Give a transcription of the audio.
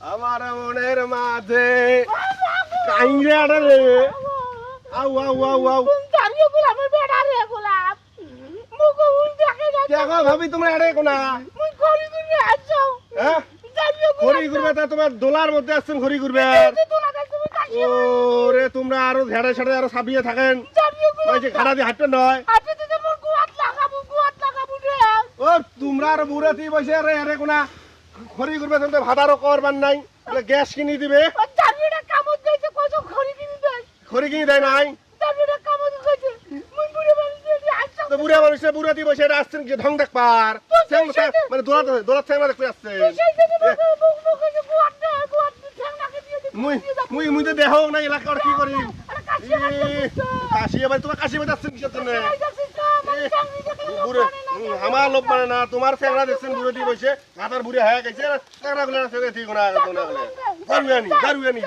আমার মনের মাঝে কাইঙ্গা রে আউ আউ আউ আউ দাঁড়িয়ে গুলা আমি বেড়া রে গোলাপ মুখ উল দেখে না দেখো ভাবি তোমরা এড়ে কোনা মুই করি করে আছো হ্যাঁ দাঁড়িয়ে ঘড়ি ঘুরবে তা তোমার দোলার মধ্যে আসছেন ঘড়ি ঘুরবে তোলা গাছ তুমি কাটি ও রে তোমরা আরো ঝেড়ে ছেড়ে আরো সাবিয়ে থাকেন দাঁড়িয়ে গুলা ওই যে খাড়া দিয়ে হাঁটবেন নয় আপনি তো মোর গুয়াত লাগাবো রে ও তোমরা আর বুড়াতি বসে রে এড়ে কোনা ঘড়ি ঘুরবে তুমি ভাতারও করবার নাই বলে গ্যাস কিনে দিবে ও দাঁড়িয়ে কামত গাইছে কত খড়ি কিনে দেয় ঘড়ি কিনে দেয় নাই দাঁড়িয়ে কামত গাইছে মুই বুড়ে মানুষ দিয়ে আছো তো বুড়া মানুষে বুড়াতি বসে এটা আসছেন কি ঢং দেখ পার মানে দোলাত ঠ্যাংরা দেখতে আসছে সেই জন্য মুখ মুখে গুয়াত ঠ্যাং নাকে দিয়ে মুই মুই মুই তো দেহ না এলাকার কি করি কাশি এবার তোমার কাশি বাজার আসছেন কিসের জন্য বুড়ে আমার লোক মানে না তোমার ঠ্যাংরা দেখছেন বুড়াতি বসে মাথার বুড়ে হয়ে গেছে ঠ্যাংরা গুলো ঠিক না দারুয়ানি দারুয়ানি